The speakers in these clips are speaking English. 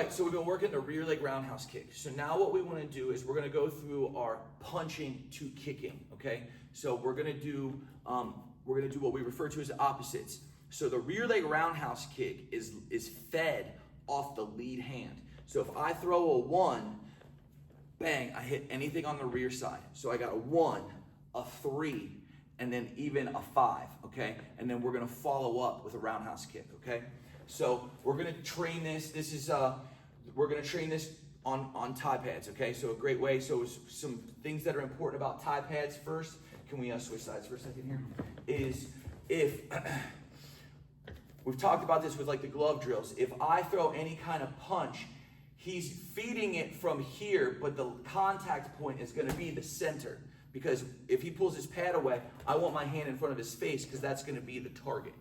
right, so we've been working the rear leg roundhouse kick. So now what we want to do is we're going to go through our punching to kicking, okay? So we're going to do what we refer to as opposites. So the rear leg roundhouse kick is fed off the lead hand. So if I throw a 1, bang, I hit anything on the rear side. So I got a 1, a 3, and then even a 5, okay? And then we're gonna follow up with a roundhouse kick, okay? So we're gonna train this. We're gonna train this on Thai pads, okay? So a great way, so some things that are important about Thai pads first, can we switch sides for a second here? Is if, we've talked about this with like the glove drills. If I throw any kind of punch, he's feeding it from here, but the contact point is gonna be the center. Because if he pulls his pad away, I want my hand in front of his face because that's gonna be the target.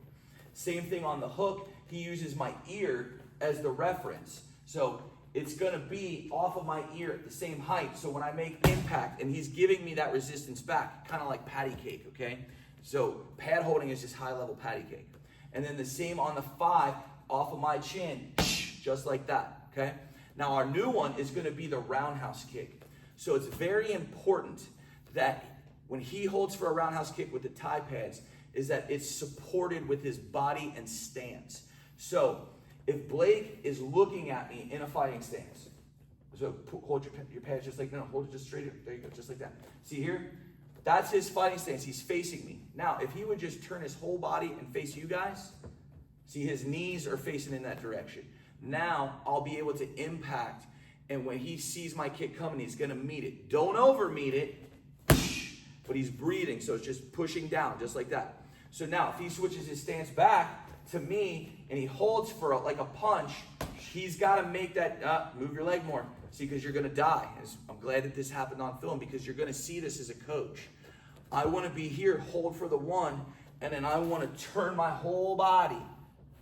Same thing on the hook, he uses my ear as the reference. So it's gonna be off of my ear at the same height. So when I make impact and he's giving me that resistance back, kind of like patty cake, okay? So pad holding is just high level patty cake. And then the same on the 5, off of my chin, just like that, okay? Now our new one is gonna be the roundhouse kick. So it's very important that when he holds for a roundhouse kick with the Thai pads, is that it's supported with his body and stance. So if Blake is looking at me in a fighting stance, so hold your pads just like, no, hold it just straight, there you go, just like that. See here? That's his fighting stance, he's facing me. Now, if he would just turn his whole body and face you guys, see his knees are facing in that direction. Now, I'll be able to impact, and when he sees my kick coming, he's gonna meet it. Don't over meet it, but he's breathing, so it's just pushing down, just like that. So now, if he switches his stance back to me, and he holds for like a punch, he's gotta make that, move your leg more. See, because you're gonna die. I'm glad that this happened on film, because you're gonna see this as a coach. I wanna be here, hold for the 1, and then I wanna turn my whole body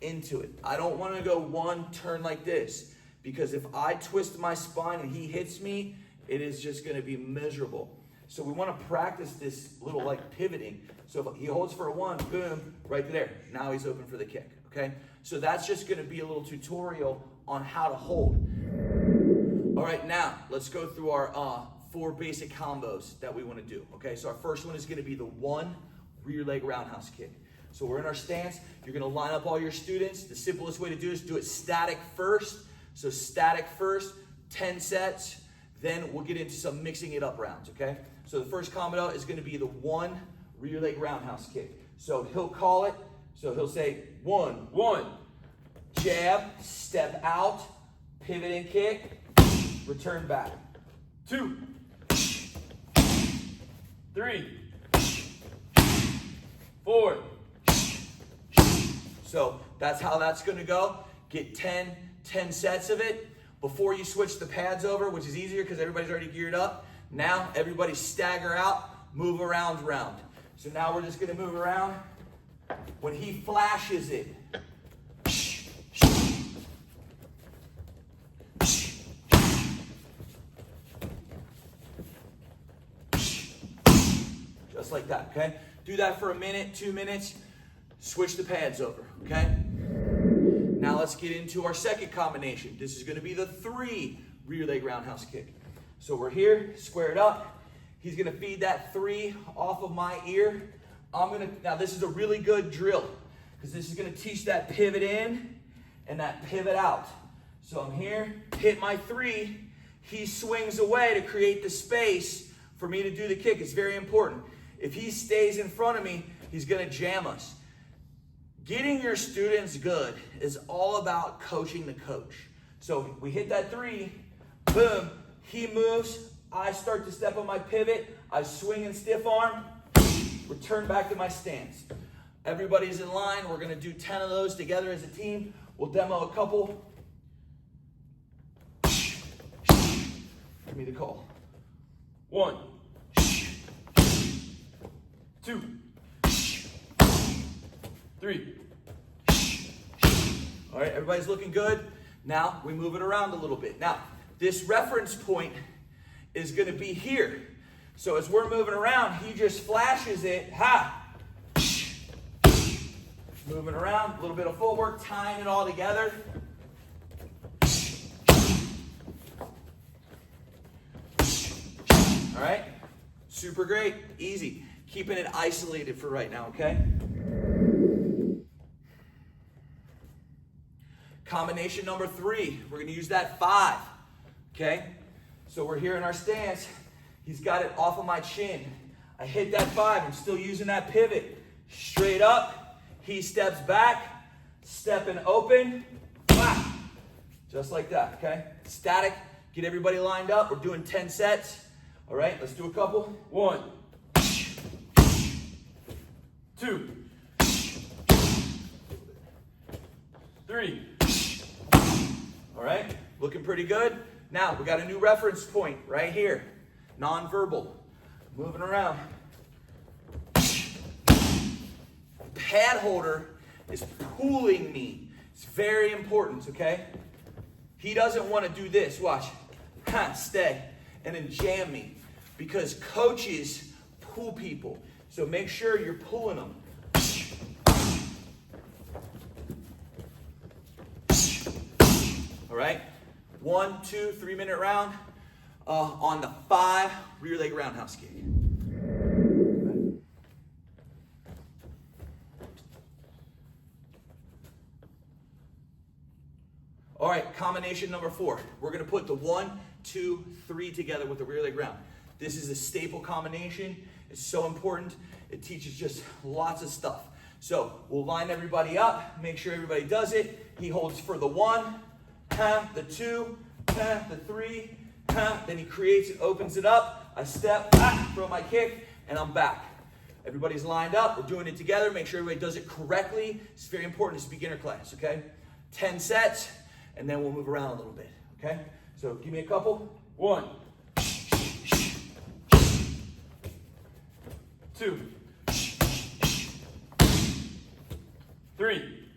into it. I don't wanna go 1 turn like this, because if I twist my spine and he hits me, it is just gonna be miserable. So we want to practice this little like pivoting. So if he holds for a 1, boom, right there. Now he's open for the kick, okay? So that's just going to be a little tutorial on how to hold. All right, now let's go through our 4 basic combos that we want to do, okay? So our first one is going to be the 1 rear leg roundhouse kick. So we're in our stance. You're going to line up all your students. The simplest way to do it is do it static first. So static first, 10 sets. Then we'll get into some mixing it up rounds, okay? So the first combo is going to be the 1 rear leg roundhouse kick. So he'll call it. So he'll say 1, 1, jab, step out, pivot and kick, return back. 2, 3, 4. So that's how that's going to go. Get 10 sets of it. Before you switch the pads over, which is easier because everybody's already geared up, now everybody stagger out, move around. So now we're just going to move around. When he flashes it, just like that, okay? Do that for a minute, 2 minutes, switch the pads over, okay? Now let's get into our second combination. This is going to be the 3 rear leg roundhouse kick. So we're here, squared up. He's going to feed that 3 off of my ear. Now this is a really good drill because this is going to teach that pivot in and that pivot out. So I'm here, hit my 3. He swings away to create the space for me to do the kick. It's very important. If he stays in front of me, he's going to jam us. Getting your students good is all about coaching the coach. So we hit that 3, boom, he moves, I start to step on my pivot, I swing and stiff arm, return back to my stance. Everybody's in line, we're gonna do 10 of those together as a team. We'll demo a couple. Give me the call. 1, 2, 3. All right, everybody's looking good. Now we move it around a little bit. Now, this reference point is going to be here. So as we're moving around, he just flashes it. Ha! Moving around, a little bit of footwork, tying it all together. All right? Super great, easy. Keeping it isolated for right now, okay? Combination number 3, we're gonna use that 5, okay? So we're here in our stance. He's got it off of my chin. I hit that 5, I'm still using that pivot. Straight up, he steps back, stepping open, whack. Just like that, okay? Static, get everybody lined up. We're doing 10 sets. All right, let's do a couple. 1, 2, 3. All right, looking pretty good. Now, we got a new reference point right here. Non-verbal. Moving around. Pad holder is pulling me. It's very important, okay? He doesn't want to do this. Watch. Ha, stay. And then jam me. Because coaches pull people. So make sure you're pulling them. All right? 1, 2, 3-minute round. On the 5, rear leg roundhouse kick. All right, combination number 4. We're gonna put the 1, 2, 3 together with the rear leg round. This is a staple combination. It's so important. It teaches just lots of stuff. So we'll line everybody up, make sure everybody does it. He holds for the 1, the 2, the 3, then he creates it, opens it up. I step, throw my kick, and I'm back. Everybody's lined up. We're doing it together. Make sure everybody does it correctly. It's very important. It's beginner class, okay? 10 sets, and then we'll move around a little bit, okay? So give me a couple. 1, 2, 3.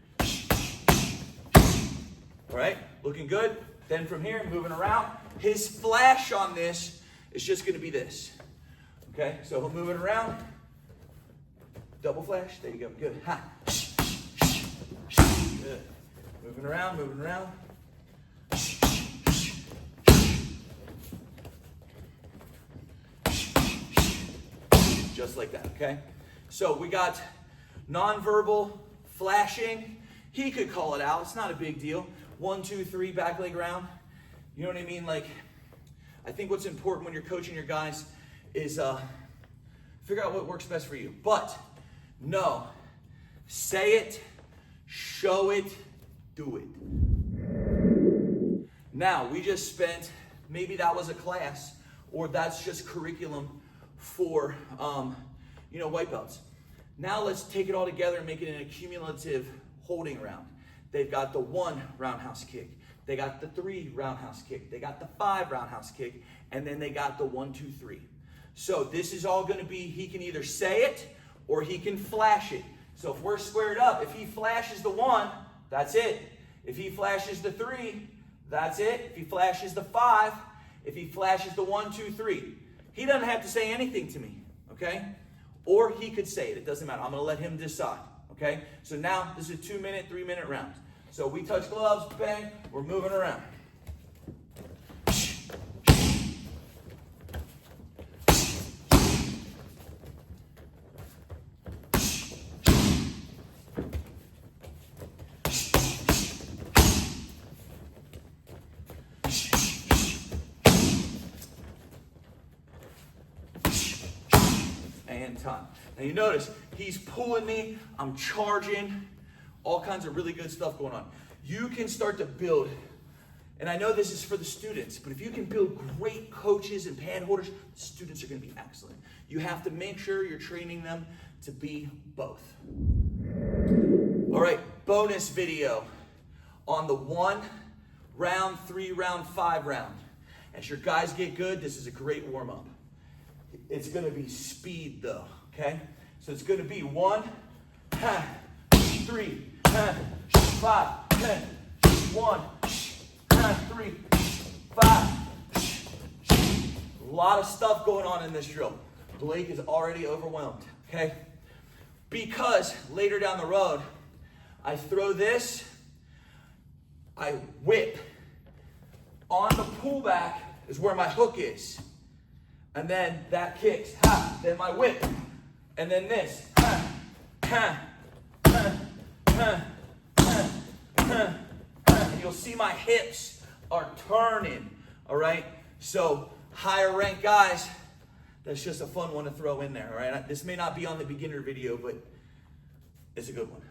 All right, looking good. Then from here, moving around. His flash on this is just gonna be this. Okay, so he'll move it around. Double flash, there you go, good. Ha. Good. Moving around, moving around. Just like that, okay? So we got nonverbal flashing. He could call it out, it's not a big deal. 1, 2, 3, back leg round. You know what I mean? Like, I think what's important when you're coaching your guys is figure out what works best for you. But no, say it, show it, do it. Now, we just spent, maybe that was a class, or that's just curriculum for, white belts. Now let's take it all together and make it an accumulative holding round. They've got the 1 roundhouse kick. They got the 3 roundhouse kick. They got the 5 roundhouse kick. And then they got the 1, 2, 3. So this is all going to be, he can either say it or he can flash it. So if we're squared up, if he flashes the 1, that's it. If he flashes the 3, that's it. If he flashes the 5, if he flashes the 1, 2, 3. He doesn't have to say anything to me, okay? Or he could say it. It doesn't matter. I'm going to let him decide. Okay, so now this is a 2-minute, 3-minute round. So we touch gloves, bang, we're moving around. And time. Now you notice, he's pulling me, I'm charging, all kinds of really good stuff going on. You can start to build, and I know this is for the students, but if you can build great coaches and pad holders, the students are gonna be excellent. You have to make sure you're training them to be both. All right, bonus video on the 1 round, 3 round, 5 round. As your guys get good, this is a great warm up. It's gonna be speed though. Okay, so it's going to be 1, 3, 5, 10, 1, 3, 5. A lot of stuff going on in this drill. Blake is already overwhelmed, okay? Because later down the road, I throw this, I whip. On the pullback is where my hook is. and then that kicks, ha, then my whip, and then this, ha, ha, ha, ha, ha, ha, ha. And you'll see my hips are turning, all right? So higher rank guys, that's just a fun one to throw in there, all right? This may not be on the beginner video, but it's a good one.